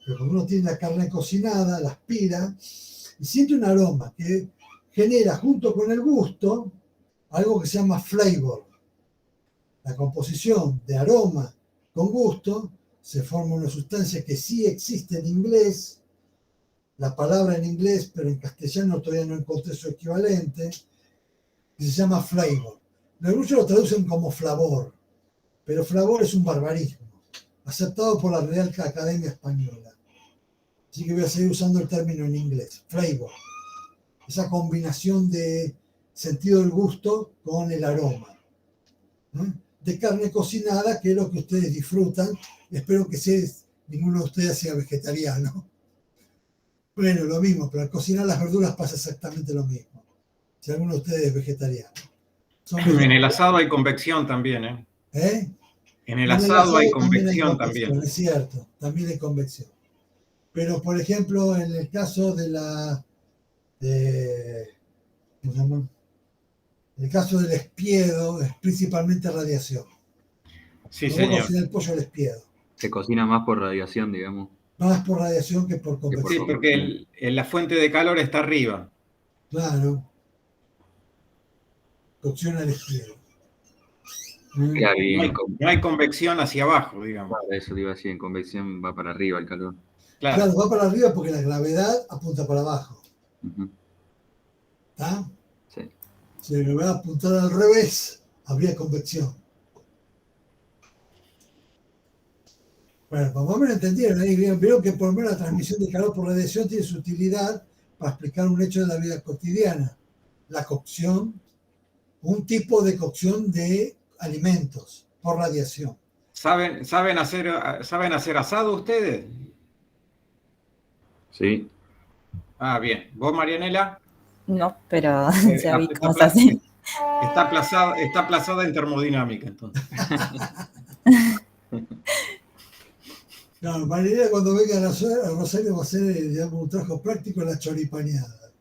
Pero cuando uno tiene la carne cocinada, la aspira y siente un aroma que genera, junto con el gusto, algo que se llama flavor. La composición de aroma con gusto se forma una sustancia que sí existe en inglés, la palabra en inglés, pero en castellano todavía no encontré su equivalente, que se llama flavor. Muchos lo traducen como flavor, pero flavor es un barbarismo, aceptado por la Real Academia Española. Así que voy a seguir usando el término en inglés, flavor. Esa combinación de sentido del gusto con el aroma, ¿no?, de carne cocinada, que es lo que ustedes disfrutan. Espero que ninguno de ustedes sea vegetariano. Bueno, lo mismo, pero al cocinar las verduras pasa exactamente lo mismo. Si alguno de ustedes es vegetariano. En el asado hay convección también, ¿eh? ¿Eh? En el asado hay convección también. Es cierto, también hay convección. Pero, por ejemplo, en el caso de ¿cómo se llama? En el caso del espiedo, es principalmente radiación. Sí, Cuando vos señor. cocinas el pollo al espiedo. Se cocina más por radiación, digamos. Más por radiación que por convección. Sí, porque la fuente de calor está arriba. Claro. Cocción al espiedo. Claro, No hay convección hacia abajo, digamos. Claro, eso te iba a decir, en convección va para arriba el calor. Claro, va para arriba porque la gravedad apunta para abajo. ¿Está? Sí. Si la gravedad apuntara al revés, habría convección. Bueno, pues más o menos entendieron ahí, vieron que por lo menos la transmisión de calor por radiación tiene su utilidad para explicar un hecho de la vida cotidiana. La cocción, un tipo de cocción de alimentos por radiación. ¿Saben hacer asado ustedes? Sí. Ah, bien. ¿Vos, Marianela? No, pero ya vi cómo se hace. Está aplazada en termodinámica, entonces. No, Marianela cuando venga a Rosario va a hacer, digamos, un trabajo práctico en la choripaneada.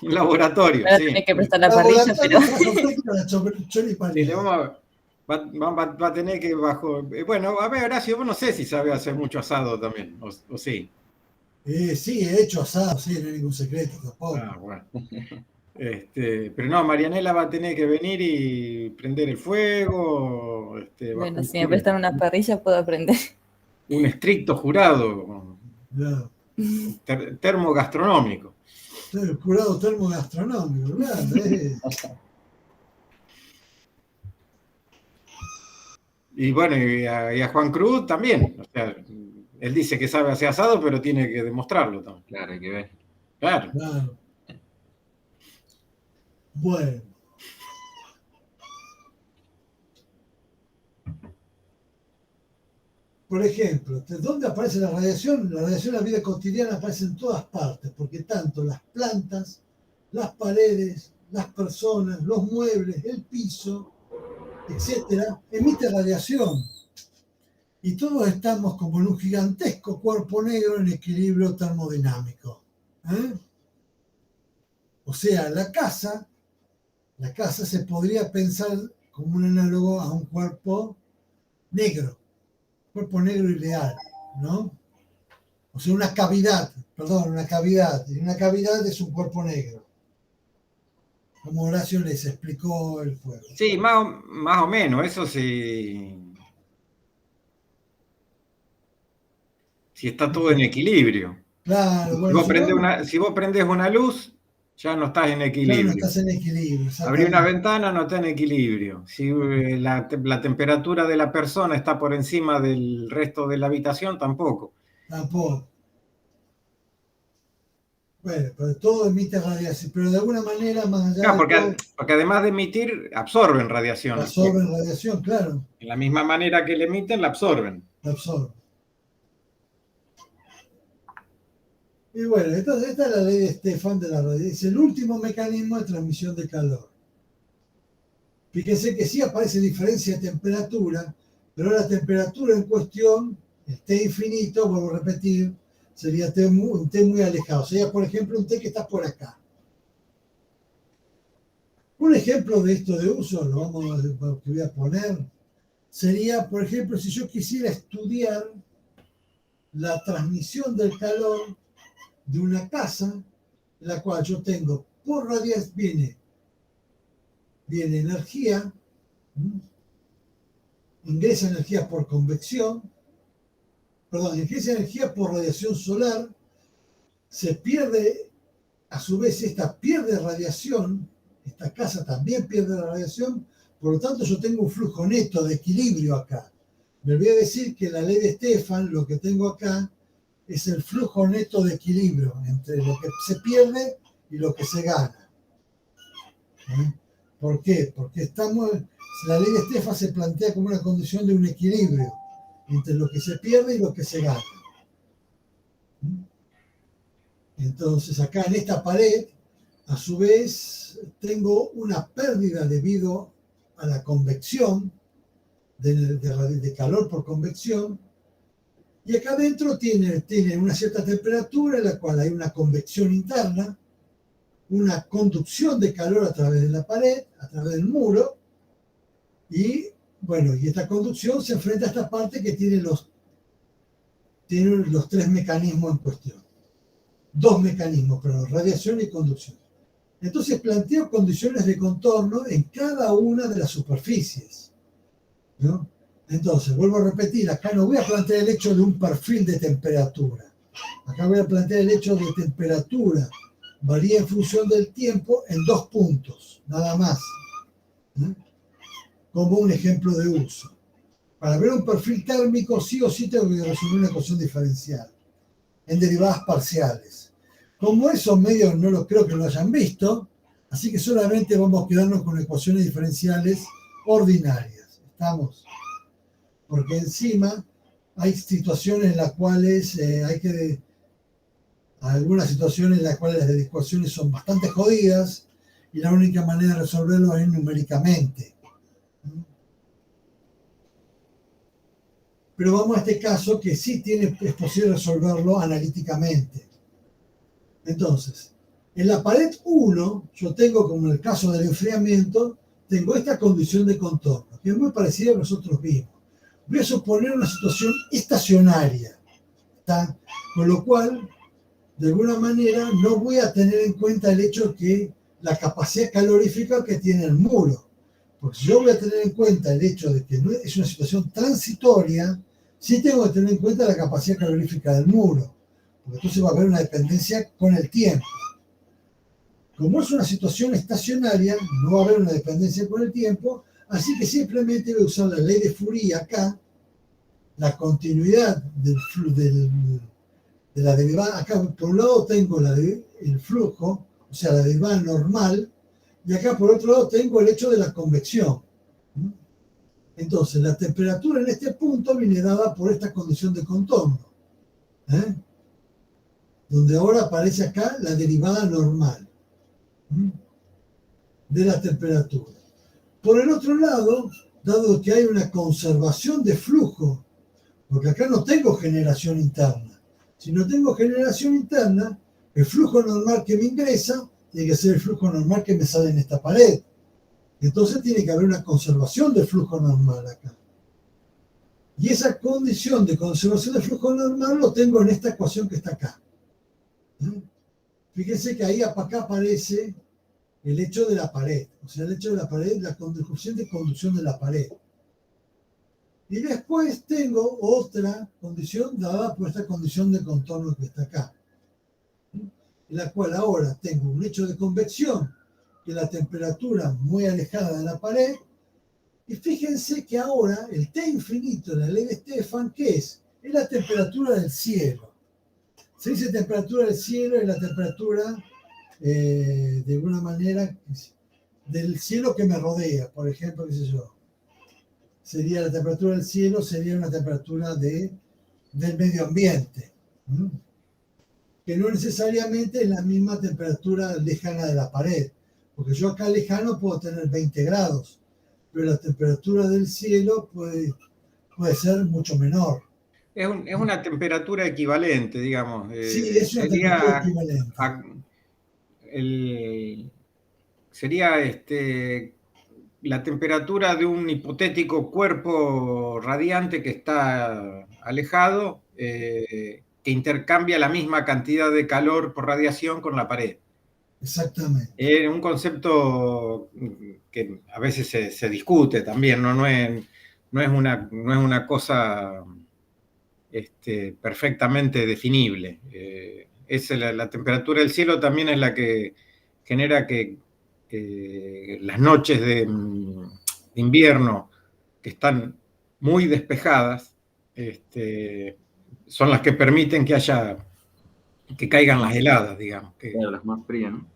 Un laboratorio, Ahora sí. tenés que prestar la parrilla, pero... Va a tener que bajo... Bueno, a ver, Horacio, vos no sé si sabe hacer mucho asado también, o sí. Sí, he hecho asado, sí, no hay ningún secreto tampoco. Ah, bueno. Pero no, Marianela va a tener que venir y prender el fuego. Bueno, si me prestan una parrilla puedo aprender. Un estricto jurado. Claro. Termogastronómico. El jurado termogastronómico, claro. Y bueno, y a Juan Cruz también. O sea, él dice que sabe hacer asado, pero tiene que demostrarlo también. Claro, hay que ver. Claro. Bueno. Por ejemplo, ¿dónde aparece la radiación? La radiación en la vida cotidiana aparece en todas partes, porque tanto las plantas, las paredes, las personas, los muebles, el piso, etcétera, emite radiación. Y todos estamos como en un gigantesco cuerpo negro en equilibrio termodinámico. O sea, la casa se podría pensar como un análogo a un cuerpo negro ideal, ¿no? O sea, una cavidad. Y una cavidad es un cuerpo negro. Como Horacio les explicó el fuego. Sí, más o menos, eso sí. Si está todo en equilibrio. Claro, bueno. Si vos prendés una luz, ya no estás en equilibrio. Ya no estás en equilibrio. Abrir una ventana, no está en equilibrio. Si la temperatura de la persona está por encima del resto de la habitación, tampoco. Tampoco. Bueno, pero todo emite radiación, pero de alguna manera más allá Claro, porque además de emitir, absorben radiación. Absorben radiación, claro. En la misma manera que le emiten, la absorben. La absorben. Y bueno, esta es la ley de Stefan de la radiación. Es el último mecanismo de transmisión de calor. Fíjense que sí aparece diferencia de temperatura, pero la temperatura en cuestión, el T infinito, vuelvo a repetir, sería un T muy alejado. Sería, por ejemplo, un T que está por acá. Un ejemplo de esto de uso, lo que voy a poner, sería, por ejemplo, si yo quisiera estudiar la transmisión del calor de una casa, en la cual yo tengo por radiación, viene energía, ingresa energía por convección, ingresa energía por radiación solar, se pierde, a su vez esta pierde radiación, esta casa también pierde la radiación, por lo tanto yo tengo un flujo neto de equilibrio acá. Me voy a decir que la ley de Stefan, lo que tengo acá, es el flujo neto de equilibrio entre lo que se pierde y lo que se gana. ¿Por qué? Porque la ley de Stefan se plantea como una condición de un equilibrio entre lo que se pierde y lo que se gana. Entonces acá en esta pared, a su vez, tengo una pérdida debido a la convección, de calor por convección, y acá adentro tiene una cierta temperatura en la cual hay una convección interna, una conducción de calor a través de la pared, a través del muro, y bueno, y esta conducción se enfrenta a esta parte que tiene los tres mecanismos en cuestión. Dos mecanismos, pero radiación y conducción. Entonces planteo condiciones de contorno en cada una de las superficies, ¿no? Entonces, vuelvo a repetir, acá no voy a plantear el hecho de un perfil de temperatura. Acá voy a plantear el hecho de temperatura varía en función del tiempo en 2 puntos, nada más, ¿no? Como un ejemplo de uso. Para ver un perfil térmico, sí o sí tengo que resolver una ecuación diferencial en derivadas parciales. Como esos medios no los creo que lo hayan visto, así que solamente vamos a quedarnos con ecuaciones diferenciales ordinarias. ¿Estamos? Porque encima hay situaciones en las cuales algunas situaciones en las cuales las ecuaciones son bastante jodidas y la única manera de resolverlo es numéricamente. Pero vamos a este caso que sí es posible resolverlo analíticamente. Entonces, en la pared 1, yo tengo, como en el caso del enfriamiento, tengo esta condición de contorno, que es muy parecida a lo que nosotros vimos. Voy a suponer una situación estacionaria, ¿está? Con lo cual, de alguna manera, no voy a tener en cuenta el hecho que la capacidad calorífica que tiene el muro. Porque si yo voy a tener en cuenta el hecho de que no es una situación transitoria, sí tengo que tener en cuenta la capacidad calorífica del muro. Porque entonces va a haber una dependencia con el tiempo. Como es una situación estacionaria, no va a haber una dependencia con el tiempo, así que simplemente voy a usar la ley de Fourier acá, la continuidad de la derivada. Acá por un lado tengo el flujo, o sea, la derivada normal, y acá por otro lado tengo el hecho de la convección. Entonces, la temperatura en este punto viene dada por esta condición de contorno, donde ahora aparece acá la derivada normal de la temperatura. Por el otro lado, dado que hay una conservación de flujo, porque acá no tengo generación interna. Si no tengo generación interna, el flujo normal que me ingresa tiene que ser el flujo normal que me sale en esta pared. Entonces tiene que haber una conservación del flujo normal acá. Y esa condición de conservación del flujo normal lo tengo en esta ecuación que está acá. Fíjense que ahí acá aparece el hecho de la pared. O sea, el hecho de la pared, la coeficiente de conducción de la pared. Y después tengo otra condición dada por esta condición de contorno que está acá. En la cual ahora tengo un hecho de convección, que es la temperatura muy alejada de la pared. Y fíjense que ahora el T infinito de la ley de Stefan, ¿qué es? Es la temperatura del cielo. Se dice temperatura del cielo, es la temperatura, de alguna manera, del cielo que me rodea. Por ejemplo, qué sé yo. Sería la temperatura del cielo, sería una temperatura del medio ambiente, que no necesariamente es la misma temperatura lejana de la pared, porque yo acá lejano puedo tener 20 grados, pero la temperatura del cielo puede ser mucho menor. Es una temperatura equivalente, digamos. Sí, es una temperatura equivalente. Sería la temperatura de un hipotético cuerpo radiante que está alejado, que intercambia la misma cantidad de calor por radiación con la pared. Exactamente. Es un concepto que a veces se discute también, no es una cosa perfectamente definible. La temperatura del cielo también es la que genera que las noches de invierno, que están muy despejadas, son las que permiten que caigan las heladas, digamos. Claro, las más frías, ¿no?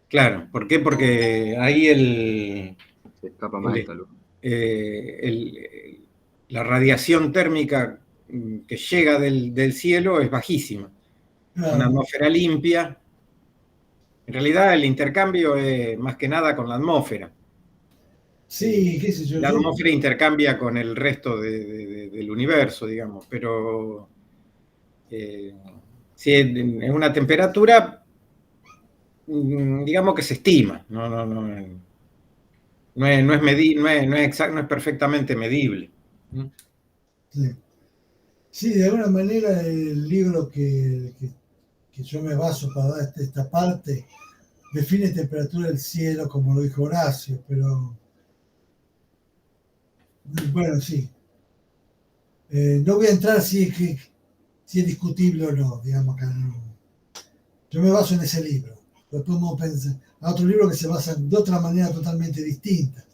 Claro, ¿por qué? Porque ahí se escapa más el calor. La radiación térmica que llega del cielo es bajísima. una atmósfera limpia. En realidad el intercambio es más que nada con la atmósfera. Sí, qué sé yo. La atmósfera intercambia con el resto del universo, digamos, pero si es una temperatura, digamos que se estima, no es perfectamente medible. Sí. Sí, de alguna manera el libro que yo me baso para dar esta parte define temperatura del cielo, como lo dijo Horacio, pero bueno, sí. No voy a entrar si es discutible o no, digamos que no. Yo me baso en ese libro. Después podemos pensar a otro libro que se basa de otra manera totalmente distinta.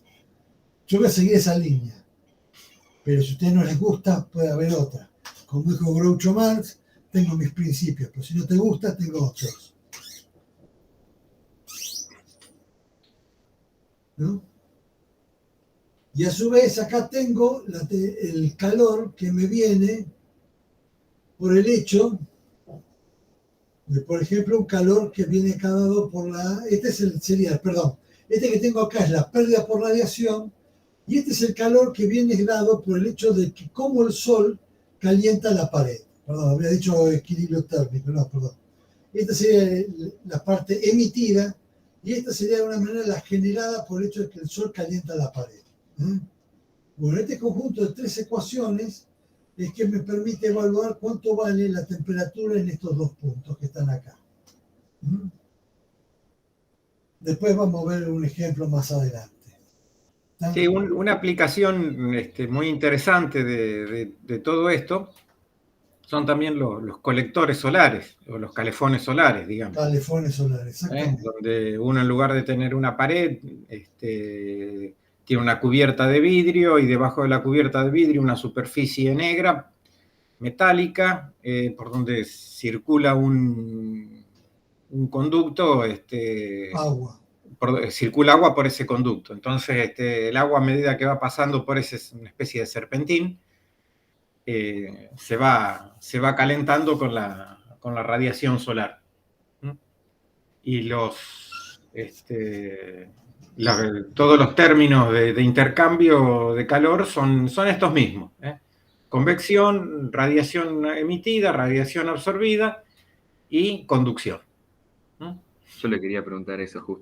Yo voy a seguir esa línea, pero si a ustedes no les gusta, puede haber otra. Como dijo Groucho Marx, tengo mis principios, pero si no te gusta, tengo otros. ¿No? Y a su vez acá tengo el calor que me viene por el hecho de, por ejemplo, un calor que viene dado por este que tengo acá es la pérdida por radiación, y este es el calor que viene dado por el hecho de que como el sol calienta la pared. Perdón, habría dicho equilibrio térmico, no, perdón. Esta sería la parte emitida, y esta sería de alguna manera la generada por el hecho de que el sol calienta la pared. Bueno, este conjunto de tres ecuaciones es que me permite evaluar cuánto vale la temperatura en estos dos puntos que están acá. Después vamos a ver un ejemplo más adelante. Sí, una aplicación muy interesante de todo esto son también los colectores solares, o los calefones solares, digamos. Calefones solares, exactamente. Donde uno, en lugar de tener una pared, tiene una cubierta de vidrio, y debajo de la cubierta de vidrio una superficie negra, metálica, por donde circula un conducto. Agua. Circula agua por ese conducto. Entonces, el agua, a medida que va pasando por una especie de serpentín, se va calentando con la radiación solar. Y todos los términos de intercambio de calor son estos mismos. Convección, radiación emitida, radiación absorbida y conducción. Yo le quería preguntar eso justo.